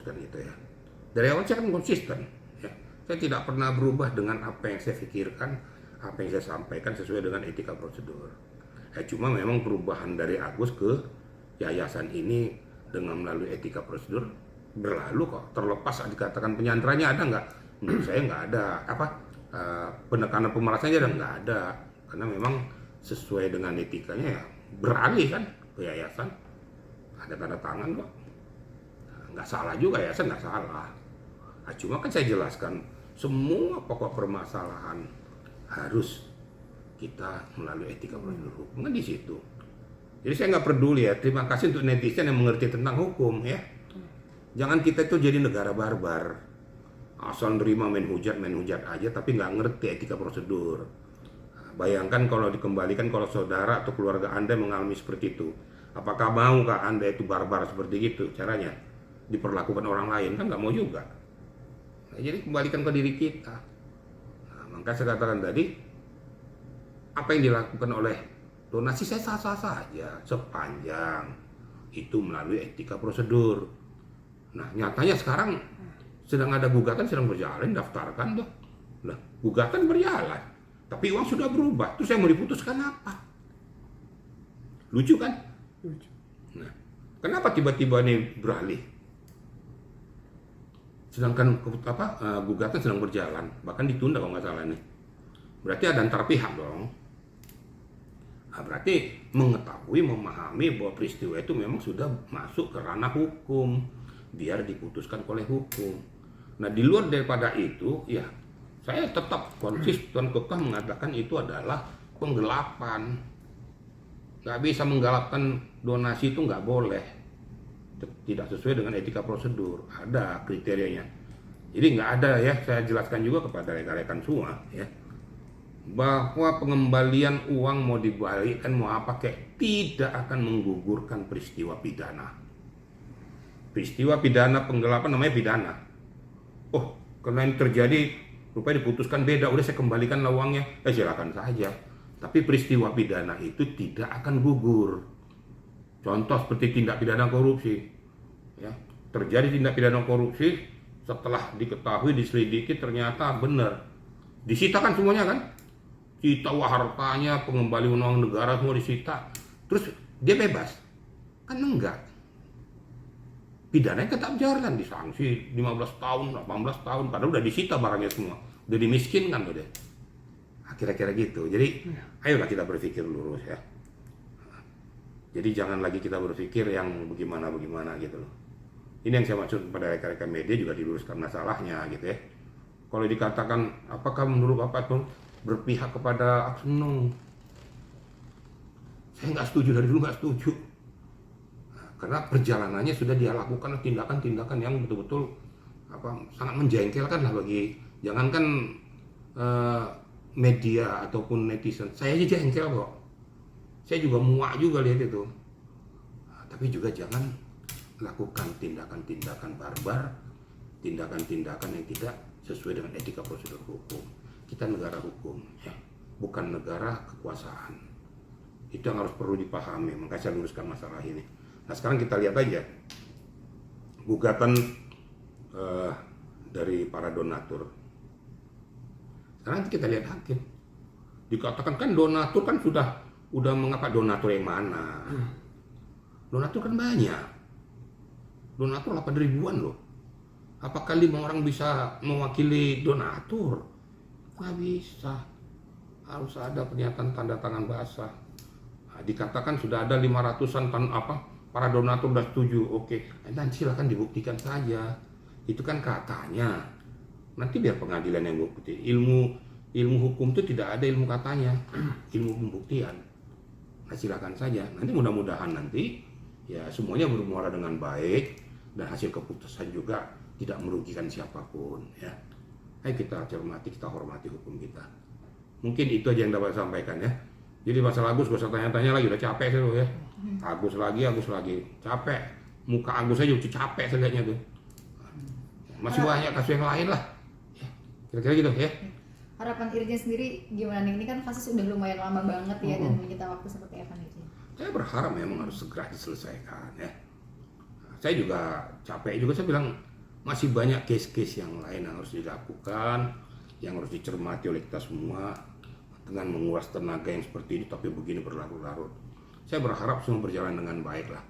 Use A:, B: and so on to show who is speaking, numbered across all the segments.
A: kan gitu ya. Dari awal saya kan konsisten ya. Saya tidak pernah berubah dengan apa yang saya pikirkan, apa yang saya sampaikan sesuai dengan etika prosedur. Cuma memang perubahan dari Agus ke yayasan ini dengan melalui etika prosedur berlalu kok. Terlepas dikatakan penyanderanya ada nggak? Menurut saya nggak ada. Penekanan pemerasannya ada nggak ada? Karena memang sesuai dengan etikanya ya beralih kan ke yayasan. Ada tanda tangan kok. Nggak salah juga, yayasan nggak salah. Cuma kan saya jelaskan semua pokok permasalahan harus kita melalui etika prosedur hukum kan di situ. Jadi saya nggak peduli ya. Terima kasih untuk netizen yang mengerti tentang hukum ya. Jangan kita itu jadi negara barbar. Asal nerima main hujat aja tapi nggak ngerti etika prosedur. Bayangkan kalau dikembalikan kalau saudara atau keluarga Anda mengalami seperti itu. Apakah maukah Anda itu barbar seperti itu caranya? Diperlakukan orang lain kan nggak mau juga. Nah, jadi kembalikan ke diri kita. Maka saya katakan tadi, apa yang dilakukan oleh donasi saya sah-sah saja sepanjang itu melalui etika prosedur. Nah nyatanya sekarang sedang ada gugatan sedang berjalan, daftarkan tuh. Nah gugatan berjalan, tapi uang sudah berubah. Terus saya mau diputuskan apa? Lucu kan? Lucu. Nah, kenapa tiba-tiba ini beralih? Sedangkan gugatan sedang berjalan, bahkan ditunda kalau nggak salah nih. Berarti ada antar pihak dong. Nah, berarti mengetahui, memahami bahwa peristiwa itu memang sudah masuk ke ranah hukum, biar diputuskan oleh hukum. Nah di luar daripada itu, ya saya tetap konsisten kekeh mengatakan itu adalah penggelapan. Nggak bisa menggelapkan donasi itu nggak boleh. Tidak sesuai dengan etika prosedur, ada kriterianya. Jadi nggak ada ya, saya jelaskan juga kepada rekan-rekan semua ya, bahwa pengembalian uang mau dibalikkan mau apa kayak tidak akan menggugurkan peristiwa pidana. Peristiwa pidana penggelapan namanya pidana. Oh, karena ini terjadi rupanya diputuskan beda, udah saya kembalikan uangnya, silakan saja. Tapi peristiwa pidana itu tidak akan gugur. Contoh seperti tindak pidana korupsi, ya terjadi tindak pidana korupsi setelah diketahui diselidiki ternyata benar, disitakan semuanya kan, sita hartanya, pengembalian uang negara semua disita, terus dia bebas, kan enggak, pidananya tetap jalan, disanksi 15 tahun, 18 tahun, padahal udah disita barangnya semua, udah dimiskinkan tuh deh, kira-kira gitu. Jadi ayolah kita berpikir lurus ya. Jadi jangan lagi kita berpikir yang bagaimana gitu loh. Ini yang saya maksud pada rekan-rekan media juga diluruskan masalahnya gitu ya. Kalau dikatakan apakah menurut Bapak itu berpihak kepada Aksenung? Saya nggak setuju, dari dulu nggak setuju. Karena perjalanannya sudah dia lakukan tindakan-tindakan yang betul-betul sangat menjengkelkan lah bagi jangankan media ataupun netizen. Saya aja jengkel kok. Saya juga muak juga lihat itu. Tapi juga jangan lakukan tindakan-tindakan barbar, tindakan-tindakan yang tidak sesuai dengan etika prosedur hukum. Kita negara hukum, ya, bukan negara kekuasaan. Itu yang harus perlu dipahami. Makanya saya luruskan masalah ini. Nah sekarang kita lihat aja gugatan dari para donatur. Sekarang kita lihat hakim. Dikatakan kan donatur kan udah mengapa donatur yang mana? Donatur kan banyak. Donatur 8 ribuan loh. Apakah 5 orang bisa mewakili donatur? Nggak bisa. Harus ada pernyataan tanda tangan basah. Nah, dikatakan sudah ada 500-an para donatur sudah setuju. Oke, nanti silakan dibuktikan saja. Itu kan katanya. Nanti biar pengadilan yang bukti. Ilmu hukum itu tidak ada ilmu katanya, ilmu pembuktian. Nah, silakan saja. Nanti mudah-mudahan nanti ya semuanya bermuara dengan baik dan hasil keputusan juga tidak merugikan siapapun. Ya, ayo kita cermati, kita hormati hukum kita. Mungkin itu aja yang dapat saya sampaikan ya. Jadi masalah Agus gak usah tanya-tanya lagi, udah capek saya tuh ya. Agus lagi, capek. Muka Agus aja udah capek saya lihatnya tuh. Masih banyak kasus yang lain lah. Ya, kira-kira gitu ya.
B: Harapan Irjen sendiri gimana nih? Ini kan kasus udah lumayan lama banget ya, dan menyita waktu seperti apa nih?
A: Saya berharap memang harus segera diselesaikan ya. Saya juga capek juga, saya bilang masih banyak case-case yang lain yang harus dilakukan, yang harus dicermati oleh kita semua dengan menguras tenaga yang seperti ini tapi begini berlarut-larut. Saya berharap semua berjalan dengan baik lah.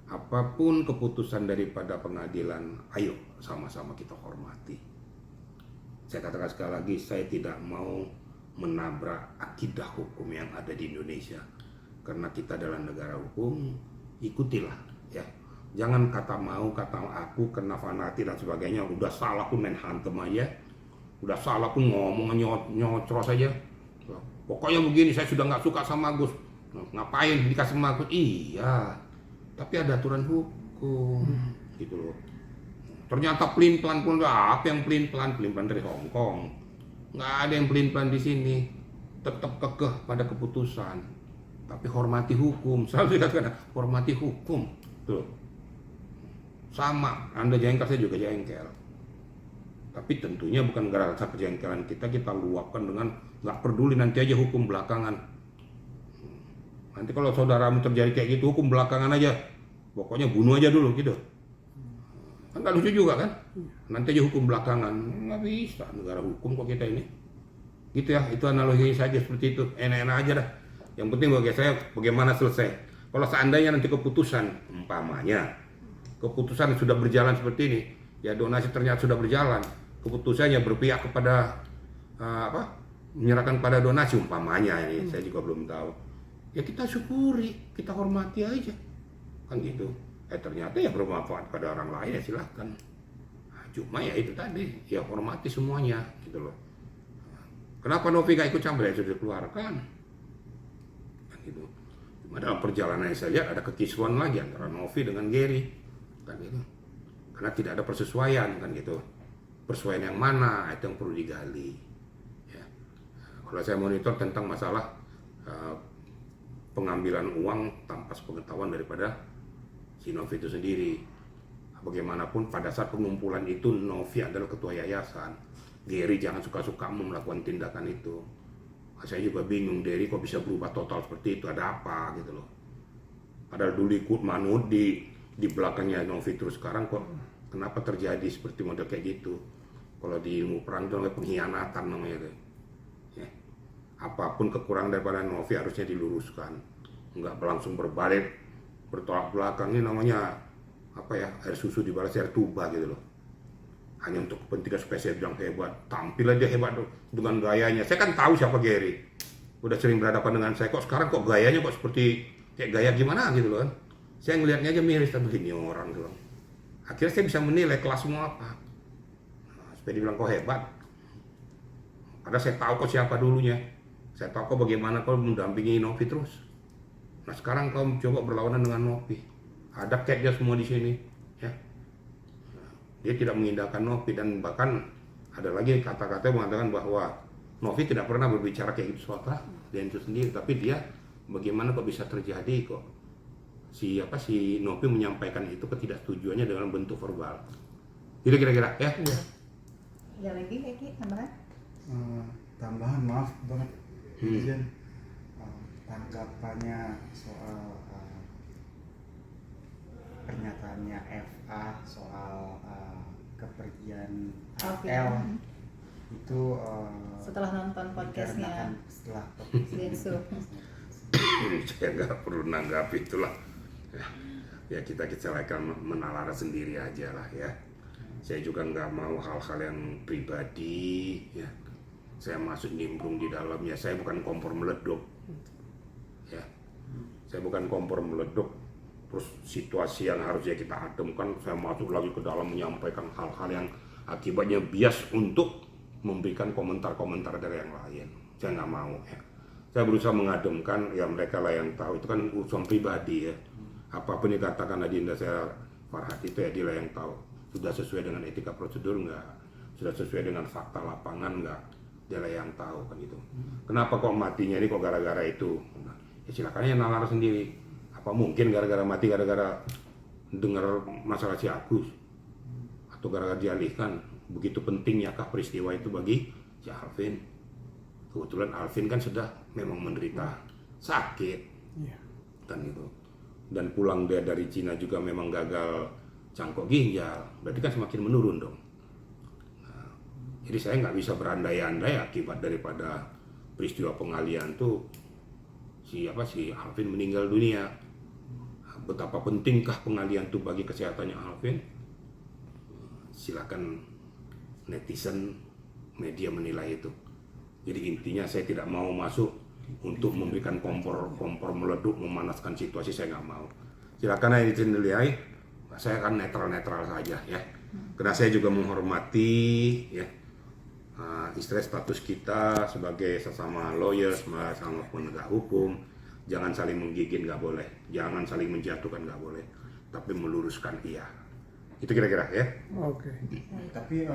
A: Apapun keputusan daripada pengadilan, ayo sama-sama kita hormati. Saya katakan sekali lagi, saya tidak mau menabrak akidah hukum yang ada di Indonesia. Karena kita dalam negara hukum, ikutilah ya. Jangan kata mau, kata aku, kena fanatik dan sebagainya. Udah salah pun main hantem aja. Udah salah pun ngomong nyocros aja. Pokoknya begini, saya sudah nggak suka sama Agus. Ngapain dikasih sama Agus? Iya, tapi ada aturan hukum, gitu loh. Ternyata pelin-pelan pun apa yang pelin-pelan dari Hong Kong. Nggak ada yang pelin-pelan di sini. Tetap kekeh pada keputusan. Tapi hormati hukum. Selalu dikatakan hormati hukum. Tuh. Sama, Anda jengkel, saya juga jengkel. Tapi tentunya bukan gara-gara rasa kejengkelan kita luapkan dengan nggak peduli, nanti aja hukum belakangan. Nanti kalau saudaramu terjadi kayak gitu, hukum belakangan aja. Pokoknya bunuh aja dulu gitu. Kan nggak lucu juga kan? Nanti aja hukum belakangan. Nggak bisa, negara hukum kok kita ini. Gitu ya, itu analogi saja seperti itu. Enak-enak aja dah. Yang penting bagi saya bagaimana selesai. Kalau seandainya nanti keputusan, umpamanya keputusan sudah berjalan seperti ini, ya donasi ternyata sudah berjalan, keputusannya berpihak kepada menyerahkan pada donasi umpamanya ini, saya juga belum tahu. Ya kita syukuri, kita hormati aja, kan gitu. Ternyata ya bermanfaat pada orang lain ya silahkan. Nah, cuma ya itu tadi, ya hormati semuanya, gitu loh. Kenapa Novi gak ikut campur? Ya sudah dikeluarkan, kan gitu. Cuma dalam perjalanan saya lihat ada kekisruan lagi antara Novi dengan Gary. Kan gitu. Karena tidak ada persesuaian kan gitu. Persesuaian yang mana itu yang perlu digali ya. Kalau saya monitor tentang masalah pengambilan uang tanpa sepengetahuan daripada si Novi itu sendiri. Bagaimanapun pada saat pengumpulan itu Novi adalah ketua yayasan. Gary jangan suka-suka melakukan tindakan itu. Saya juga bingung, Gary kok bisa berubah total seperti itu, ada apa gitu loh. Padahal dulu ikut manut di belakangnya Novi, terus sekarang kok kenapa terjadi seperti model kayak gitu. Kalau di ilmu perang itu namanya pengkhianatan namanya itu ya. Apapun kekurangan daripada Novi harusnya diluruskan, nggak langsung berbalik bertolak belakang. Ini namanya apa ya, air susu dibalas air tuba gitu loh, hanya untuk kepentingan supaya saya bilang hebat. Tampil aja hebat dengan gayanya. Saya kan tahu siapa Gary, udah sering berhadapan dengan saya, kok sekarang kok gayanya kok seperti kayak gaya gimana gitu loh kan. Saya ngelihatnya aja miris, tapi begini orang tuh. Akhirnya saya bisa menilai kelasmu apa. Nah, supaya dibilang kau hebat. Padahal saya tahu kau siapa dulunya. Saya tahu kau bagaimana kau mendampingi Novi terus. Nah sekarang kau coba berlawanan dengan Novi. Ada catnya semua di sini. Ya. Dia tidak mengindahkan Novi, dan bahkan ada lagi kata-kata yang mengatakan bahwa Novi tidak pernah berbicara kayak gitu soal dia itu sendiri. Tapi dia bagaimana kok bisa terjadi kok. Si Novi menyampaikan itu ketidaksetujuannya dengan bentuk verbal. Jadi kira-kira ya.
B: Iya. Ada lagi Eki tambahan?
C: Tambahan, maaf banget izin. Tanggapannya soal pernyataannya FA soal kepergian AL itu
B: setelah nonton podcastnya
C: setelah
B: Densu.
A: Saya nggak perlu nanggap itulah. Ya kita akan menalar sendiri aja lah ya. Saya juga nggak mau hal-hal yang pribadi ya. Saya masuk nimbrung di dalamnya. Saya bukan kompor meleduk ya. Saya bukan kompor meleduk. Terus situasi yang harusnya kita ademkan, saya masuk lagi ke dalam menyampaikan hal-hal yang akibatnya bias untuk memberikan komentar-komentar dari yang lain. Saya nggak mau ya. Saya berusaha mengademkan, ya mereka lah yang tahu, itu kan urusan pribadi ya. Apapun yang dikatakan Adinda saya Farhat itu ya dia lah yang tahu. Sudah sesuai dengan etika prosedur enggak? Sudah sesuai dengan fakta lapangan enggak? Dia lah yang tahu kan itu. Kenapa kok matinya ini kok gara-gara itu? Nah, ya silakan ya nalar sendiri. Apa mungkin gara-gara mati gara-gara dengar masalah si Agus? Atau gara-gara dialihkan? Begitu pentingyakah peristiwa itu bagi si Alvin? Kebetulan Alvin kan sudah memang menderita sakit kan itu, dan pulang dia dari Cina juga memang gagal cangkok ginjal, berarti kan semakin menurun dong. Nah, jadi saya nggak bisa berandai-andai akibat daripada peristiwa pengalian tuh si Alvin meninggal dunia. Nah, betapa pentingkah pengalian tuh bagi kesehatannya Alvin? Silakan netizen media menilai itu. Jadi intinya saya tidak mau masuk untuk memberikan kompor meleduk, memanaskan situasi, saya nggak mau. Silakan netizen nilai, saya akan netral saja ya. Karena saya juga menghormati ya istilah status kita sebagai sesama lawyers, sama penegak hukum. Jangan saling menggigit, nggak boleh. Jangan saling menjatuhkan, nggak boleh. Tapi meluruskan iya. Itu kira-kira ya.
D: Oke.
C: Tapi